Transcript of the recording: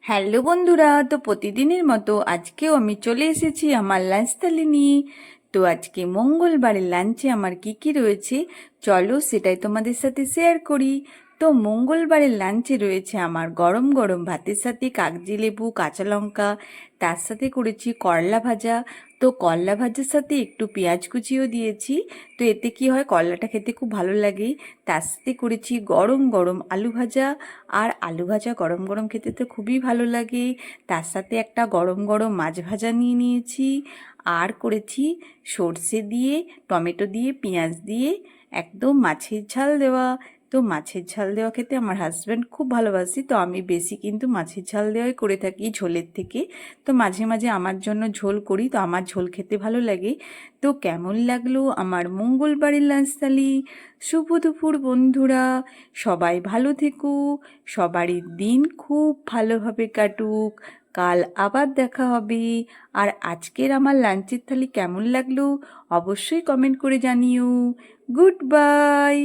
Hello বন্ধুরা, তো প্রতিদিনের মতো আজকেও আমি চলে এসেছি আমার লাঞ্চ থালি নিয়ে। তো আজকে মঙ্গলবারের লাঞ্চে আমার কি কি রয়েছে চলো সেটাই তোমাদের সাথে শেয়ার করি। তো মঙ্গলবারের লাঞ্চে রয়েছে আমার গরম গরম ভাতের সাথে কাগজি লেবু, কাঁচা লঙ্কা, তার সাথে করেছি করলা ভাজা। তো করলা ভাজার সাথে একটু পেঁয়াজ কুচিও দিয়েছি। তো এতে কি হয়, করলাটা খেতে খুব ভালো লাগে। তার সাথে করেছি গরম গরম আলু ভাজা, আর আলু ভাজা গরম গরম খেতে তো খুবই ভালো লাগে। তার সাথে একটা গরম গরম মাছ ভাজা নিয়ে নিয়েছি, আর করেছি সর্ষে দিয়ে, টমেটো দিয়ে, পেঁয়াজ দিয়ে একদম মাছের ঝাল দেওয়া। তো মাছের ঝাল দেওয়া খেতে আমার হাজব্যান্ড খুব ভালোবাসি, তো আমি বেশি কিন্তু মাছের ঝাল দেওয়াই করে থাকি ঝোলের থেকে। তো মাঝে মাঝে আমার জন্য ঝোল করি, তো আমার ঝোল খেতে ভালো লাগে। তো কেমন লাগলো আমার মঙ্গলবারের লাঞ্চ থালি? শুভ দুপুর বন্ধুরা, সবাই ভালো থেকো, সবারই দিন খুব ভালোভাবে কাটুক। কাল আবার দেখা হবে। আর আজকের আমার লাঞ্চের থালি কেমন লাগলো অবশ্যই কমেন্ট করে জানিও। Good bye.